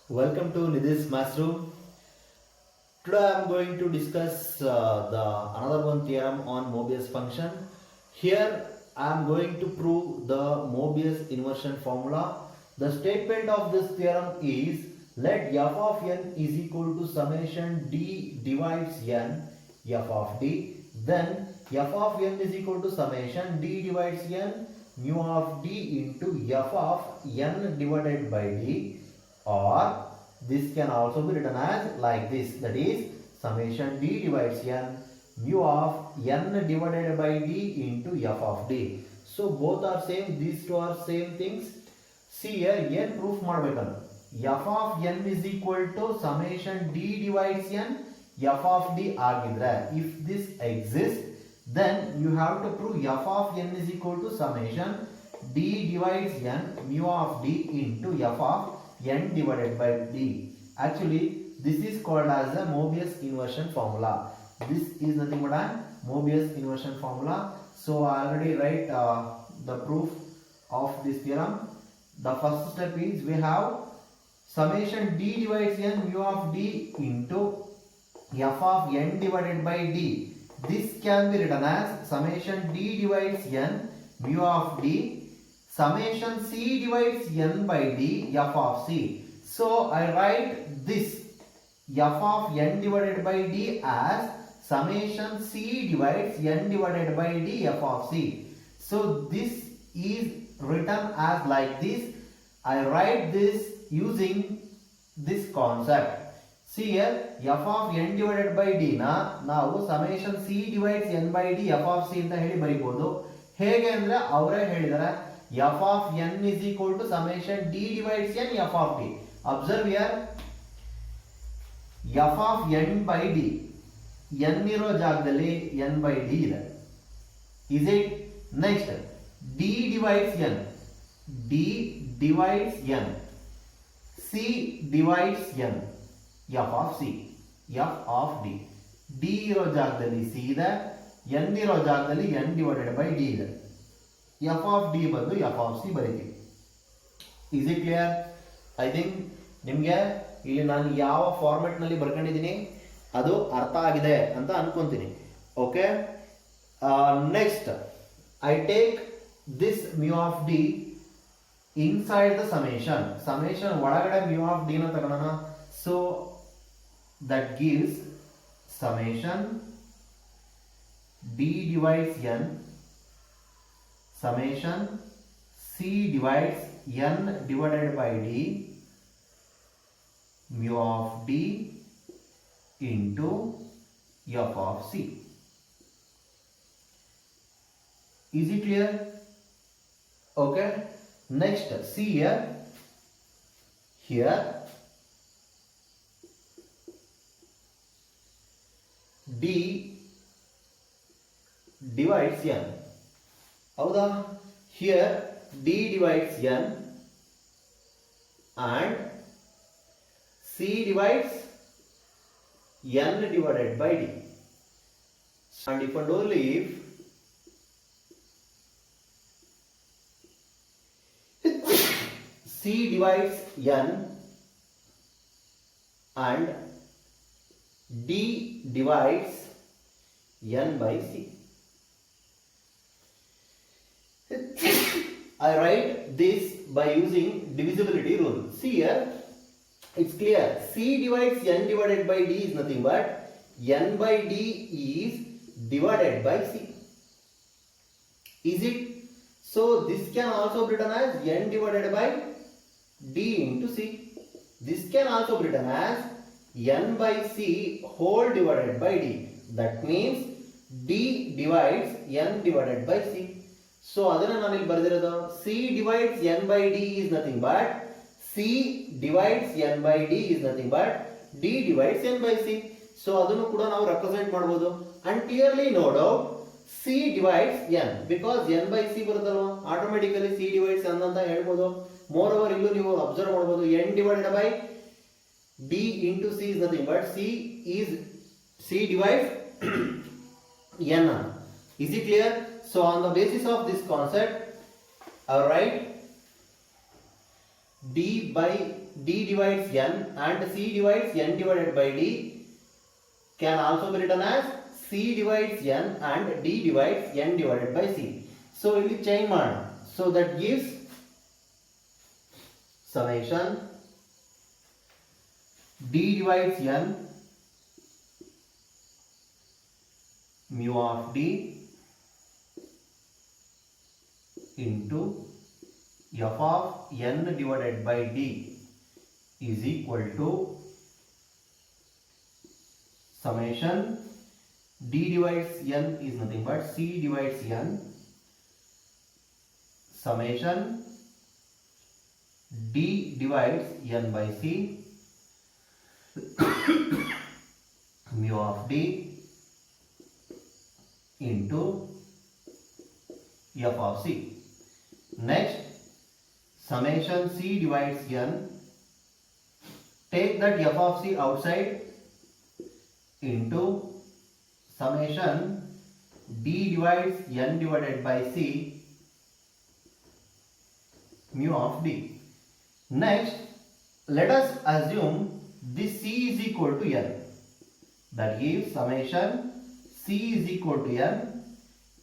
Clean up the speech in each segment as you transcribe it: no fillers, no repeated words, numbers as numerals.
Welcome to Nidhi's Mathroom. Today I am going to discuss the another one theorem on Mobius function. Here I am going to prove the Mobius inversion formula. The statement of this theorem is let f of n is equal to summation d divides n f of d. Then f of n is equal to summation d divides n mu of d into f of n divided by d, or this can also be written as like this, that is summation d divides n mu of n divided by d into f of d. So both are same, these two are same things. See here, n proof ಮಾಡಬೇಕಂದ್ರೆ f of n is equal to summation d divides n f of d ಆಗಿದ್ರೆ, if this exists, then you have to prove f of n is equal to summation d divides n mu of d into f of n divided by d. Actually, this is called as a Mobius inversion formula. This is nothing but a Mobius inversion formula. So I already write the proof of this theorem. The first step is we have summation d divides n mu of d into f of n divided by d. This can be written as summation d divides n mu of d summation c divides n by d f of c. So I write this f of n divided by d as summation c divides n divided by d f of c. So this is written as like this. I write this using this concept. See here, f of n divided by d na ನಾವು summation c divides n by d f of c ಅಂತ ಹೇಳಿ ಬರೀಬಹುದು. ಹೇಗೆ ಅಂದ್ರೆ ಅವರೇ ಹೇಳಿದ್ದಾರೆ f of n is equal to summation d divides n f of d. Observe here, f of n by d, n ಇರೋ ಜಾಗದಲ್ಲಿ n by d ಇದೆ. Is it? Next, d divides n, d divides n, c divides n, f of c, f of d. d ಇರೋ ಜಾಗದಲ್ಲಿ c ಇದೆ, n ಇರೋ ಜಾಗದಲ್ಲಿ n divided by d ಇದೆ. f of d ಬದಲು f of c ಬರೀತೀವಿ. Is it clear? I think ನಿಮಗೆ ಇಲ್ಲಿ ನಾನು ಯಾವ ಫಾರ್ಮೆಟ್ ನಲ್ಲಿ ಬರ್ಕೊಂಡಿದ್ದೀನಿ ಅದು ಅರ್ಥ ಆಗಿದೆ ಅಂತ ಅನ್ಕೊಂತೀನಿ. Okay, next I take this mu of d inside the summation. Summation ಒಳಗಡೆ mu of d ನ ತಗೊಳ್ಳೋಣ. So that gives summation d divides n summation c divides n divided by d mu of d into f of c. Is it clear? Okay. Next, see here. Here d divides n. ಹೌದಾ? Here d divides n and c divides n divided by d. And if and only if c divides n and d divides n by c. I write this by using divisibility rule. See here, it's clear. C divides n divided by d is nothing but n by d is divided by c. Is it? So this can also be written as n divided by d into c. This can also be written as n by c whole divided by d. That means d divides n divided by c. So ಅದನ್ನ ನಾನು ಇಲ್ಲಿ ಬರೆದಿರೋದು c divides n by d is nothing but c divides n by d is nothing but d divides n by c. So ಅದನ್ನು ಕೂಡ ನಾವು represent ಮಾಡಬಹುದು. And clearly note out c divides n because n by c ಬರುತ್ತಲ್ವಾ, automatically c divides n ಅಂತ ಹೇಳ್ಬೋದು. More over ಇಲ್ಲೂ ನೀವು observe ಮಾಡಬಹುದು n divided by d into c is nothing but c divides n. Is it clear? So on the basis of this concept, I write D divides n and C divides n divided by D can also be written as C divides n and D divides n divided by C. So ಇಲ್ಲಿ change ಮಾಡೋಣ. So that gives summation D divides n mu of D into f of n divided by D is equal to summation D divides n is nothing but C divides n summation D divides n by C mu of D into f of C. Next, summation C divides n, take that f of C outside into summation D divides n divided by C mu of D. Next, let us assume this C is equal to n. That gives summation C is equal to n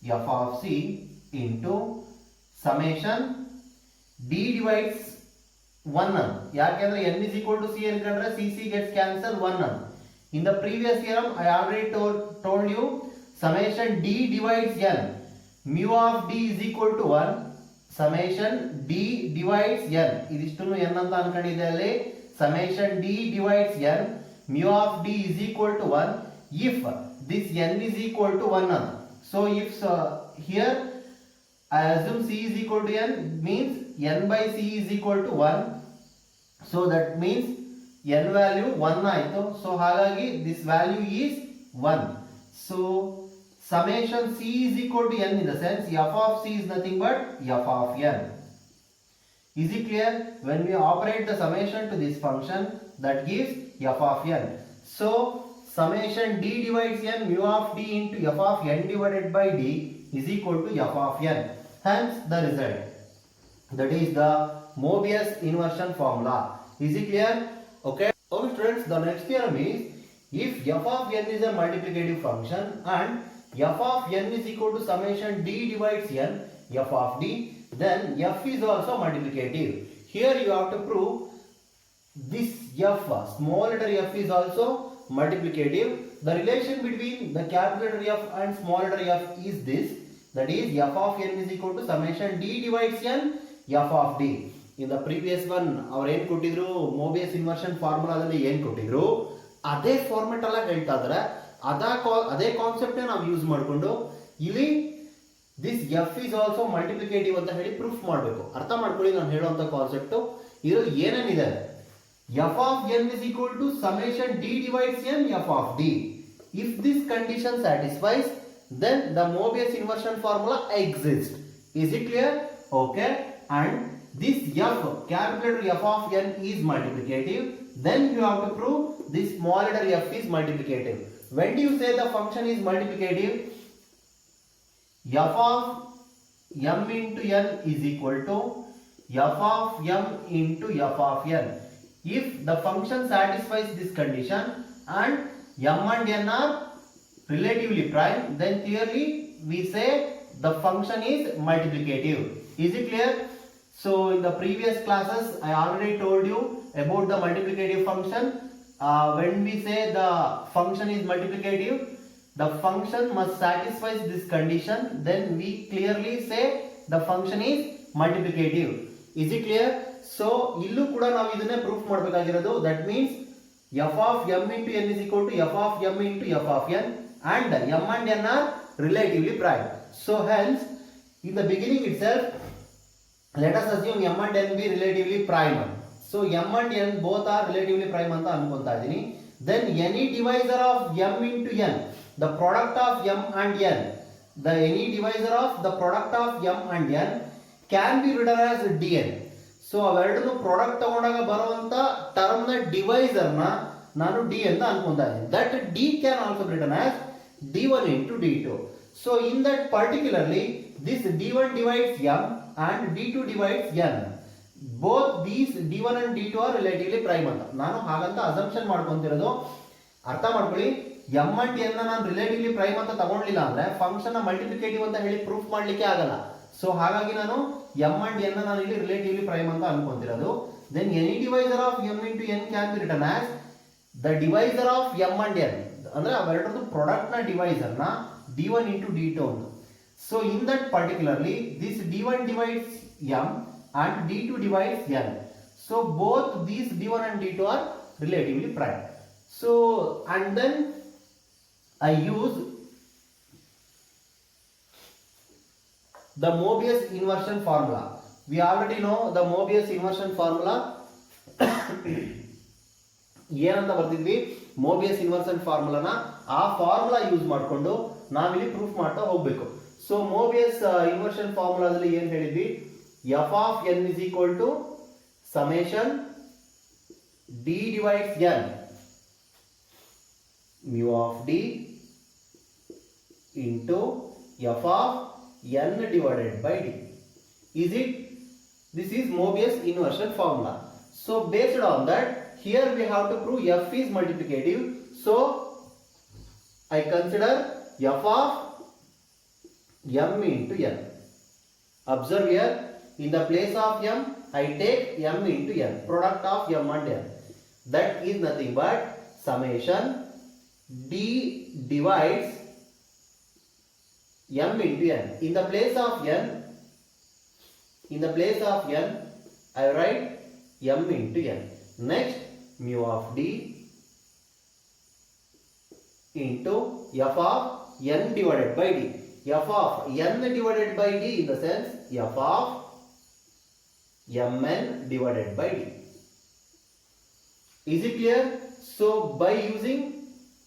f of C into summation D divides 1n. ಯಾಕೆಂದ್ರೆ n is equal to C ಅನ್ಕೊಂಡ್ರೆ C gets cancelled 1n. In the previous theorem I already told you summation D divides n mu of D is equal to 1 summation D divides n ಇದಿಷ್ಟನ್ನು n ಅಂತ ಅನ್ಕೊಂಡಿದ್ದೆ ಅಲ್ಲಿ summation D divides n mu of D is equal to 1 if this n is equal to 1 n. So if here I assume C is equal to n means n by C is equal to 1. So that means n value 1 ಆಯಿತು. So ಹಾಗಾಗಿ this value is 1. So summation C is equal to n in the sense f of C is nothing but f of n. Is it clear? When we operate the summation to this function, that gives f of n. So summation D divides n mu of D into f of n divided by D is equal to f of n. Hence the result. That is the Mobius inversion formula. Is it clear? Okay. Okay students, the next theorem is if f of n is a multiplicative function and f of n is equal to summation D divides n f of D, then f is also multiplicative. Here you have to prove this f, small letter f is also multiplicative. The relation between the capital letter F and small letter f is this, that is f of n is equal to summation D divides n f of D. In the previous one ಅವರು ಏನು ಕೊಟ್ಟಿದ್ರು Mobius inversion ಫಾರ್ಮುಲಾದಲ್ಲಿ ಏನು ಕೊಟ್ಟಿದ್ರು ಅದೇ format ಅಲ್ಲ ಹೇಳ್ತಾ ಇದ್ದಾರೆ. ಅದೇ ಕಾನ್ಸೆಪ್ಟ್ ನಾವು ಯೂಸ್ ಮಾಡಿಕೊಂಡು ಇಲ್ಲಿ this f is also multiplicative ಅಂತ ಹೇಳಿ ಪ್ರೂಫ್ ಮಾಡಬೇಕು. ಅರ್ಥ ಮಾಡ್ಕೊಳ್ಳಿ ನಾನು ಹೇಳುವಂತ ಕಾನ್ಸೆಪ್ಟ್. ಇದರಲ್ಲಿ ಏನೇನಿದೆ, f of n is equal to summation D divides n f of D. If this condition satisfies, then the Mobius inversion formula exists. Is it clear? Okay. And this f, capital letter f of n is multiplicative. Then you have to prove this small letter f is multiplicative. When do you say the function is multiplicative? F of m into n is equal to f of m into f of n. If the function satisfies this condition and m and n are relatively prime, then clearly we say the function is multiplicative. Is it clear? So in the previous classes I already told you about the multiplicative function. When we say the function is multiplicative, the function must satisfy this condition, then we clearly say the function is multiplicative. Is it clear? So illu kuda ನಾವು ಇದನ್ನೇ proof ಮಾಡಬೇಕಾಗಿರೋದು. That means f of m into n is equal to f of m into f of n and m and n are relatively prime. So hence in the beginning itself let us assume m and n be relatively prime. So m and n both are relatively prime ಅಂತ ಅನ್ಕೊಂತಾ ಇದೀನಿ. Then any divisor of m into n, the product of m and n, any divisor of the product of m and n can be written as dn. So ಅವೆರಡನ್ನು product ತಗೊಂಡಾಗ ಬರುವಂತ term ನ divisor ನ ನಾನು d ಅಂತ ಅನ್ಕೊಂತಾ ಇದ್ದೀನಿ. That d can also be written as d1 into d2. So in that particularly this d1 divides m and d2 divides n. both these d1 and d2 are relatively prime ಅಂತ ನಾನು ಹಾಗಂತ assumption ಮಾಡ್ಕೊಂತಿರೋದು. ಅರ್ಥ ಮಾಡ್ಕೊಳ್ಳಿ, m and n ನಾನು relatively prime ಅಂತ ತಗೊಂಡ್ಲಿಲ್ಲ ಅಂದ್ರೆ function multiplicative ಅಂತ ಹೇಳಿ ಪ್ರೂಫ್ ಮಾಡ್ಲಿಕ್ಕೆ ಆಗಲ್ಲ. ಸೊ ಹಾಗಾಗಿ ನಾನು m and n ನಾನು ಇಲ್ಲಿ ರಿಲೇಟಿವ್ಲಿ ಪ್ರೈಮ್ ಅಂತ ಅನ್ಕೊಂತಿರೋದು. then any divisor of m into n can be written as the divisor of m and n, ಅಂದ್ರೆ ಅವೆರಡರದ್ದು ಪ್ರಾಡಕ್ಟ್ ನ ಡಿವೈಸರ್ ನ d1 into d2 ಅಂತ. so in that particularly this d1 divides m and d2 divides n. so both these d1 and d2 are relatively prime. so and then I use the Mobius inversion formula. We already know the Mobius inversion formula. ಏನಂತ ಬರ್ತಿದ್ವಿ, Mobius inversion ಫಾರ್ಮುಲಾನ ಆ formula use ಮಾಡಿಕೊಂಡು ನಾವಿಲ್ಲಿ proof ಮಾಡ್ತಾ ಹೋಗ್ಬೇಕು. So Mobius inversion ಫಾರ್ಮುಲಾದಲ್ಲಿ ಏನ್ ಹೇಳಿದ್ವಿ, F of N is equal to summation D divides N mu of d into f of n divided by d. Is it? This is Mobius inversion formula. So based on that, here we have to prove f is multiplicative. So I consider f of m into n. Observe here, in the place of m I take m into n, product of m and n. That is nothing but summation d divides m into n. In the place of n I write m into n. Next, mu of d into f of n divided by d. f of n divided by d in the sense f of mn divided by d. Is it clear? So by using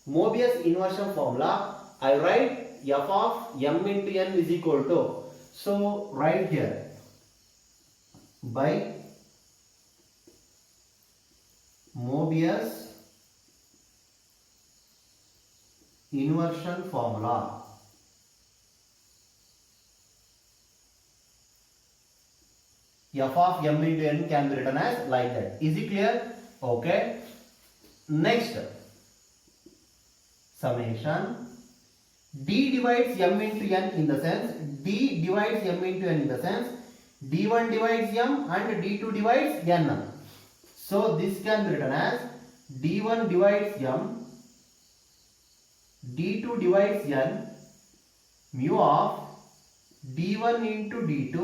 Mobius inversion formula, I write f of m into n is equal to, so right here, by Mobius inversion formula, f of m into n can be written as like that. Is it clear? Okay. Next, summation d divides m into n in the sense d divides m into n in the sense d1 divides m and d2 divides n. So this can be written as d1 divides m, d2 divides n, mu of d1 into d2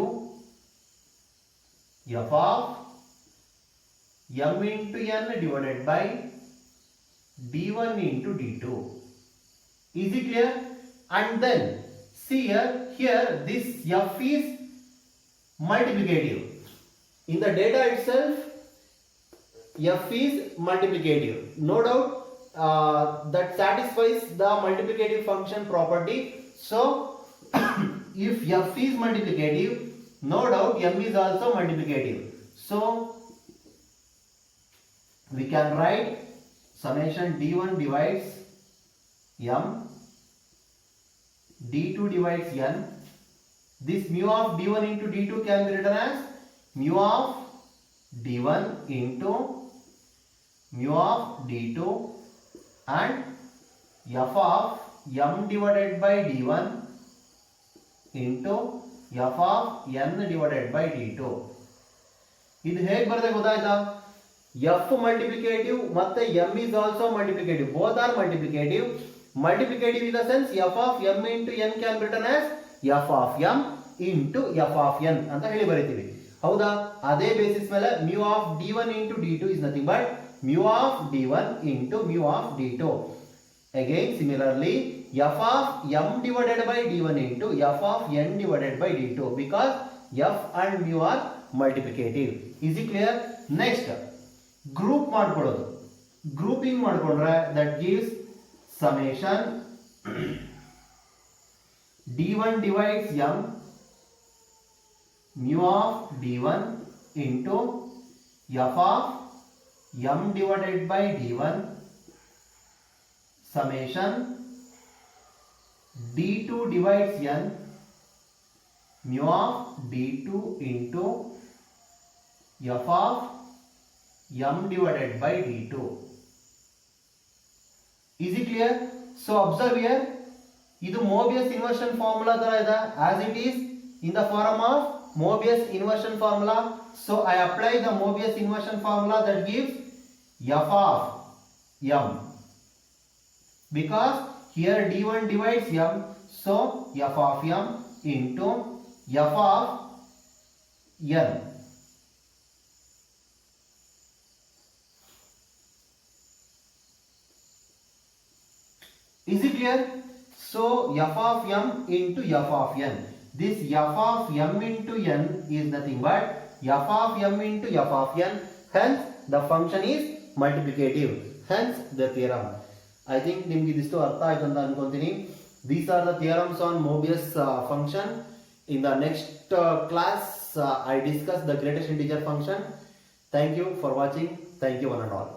f of m into n divided by d1 into d2. Is it clear? And then see here this f is multiplicative. In the data itself f is multiplicative. No doubt that satisfies the multiplicative function property. So if f is multiplicative, no doubt m is also multiplicative. So we can write summation d1 divides m, d2 divides n. This mu of d1 into d2 can be written as mu of d1 into mu of d2 and f of m divided by d1 into f of n divided by d2. ಇದು ಹೇಗೆ ಬರುತ್ತೆ ಗೊತ್ತಾಯ್ತಾ? f multiplicative ಮತ್ತೆ m is also multiplicative. Both are multiplicative. Multiplicative in the sense f of m into n can be written as f of m into f of n ಅಂತ ಹೇಳಿ ಬರೀತೀವಿ. ಹೌದಾ? ಅದೇ basis ಮೇಲೆ mu of d1 into d2 is nothing but mu of d1 into mu of d2. Again similarly f of m divided by d1 into f of n divided by d2 because f and mu are multiplicative. Is it clear? Next, group ಮಾಡ್ಕೊಳ್ಳೋದು. Grouping ಮಾಡ್ಕೊಂಡ್ರೆ that gives summation d1 divides m mu of d1 into f of m divided by d1 summation d2 divides n mu of d2 into f of m divided by d2. Is it clear? So observe here, ಇದು Mobius inversion formula ತರ ಇದೆ, as it is in the form of Mobius inversion formula. So I apply the Mobius inversion formula that gives f of m, because here d1 divides m, so f of m into f of n. Is it clear? So f of m into f of n. This f of m into n is nothing but f of m into f of n. Hence the function is multiplicative. Hence the theorem. I think ನಿಮಗೆ ಇದಿಷ್ಟು ಅರ್ಥ ಆಯ್ತು ಅಂತ ಅನ್ಕೊಂತೀನಿ. These are the theorems on Mobius function. In the next class I discuss the greatest integer function. Thank you for watching. Thank you one and all.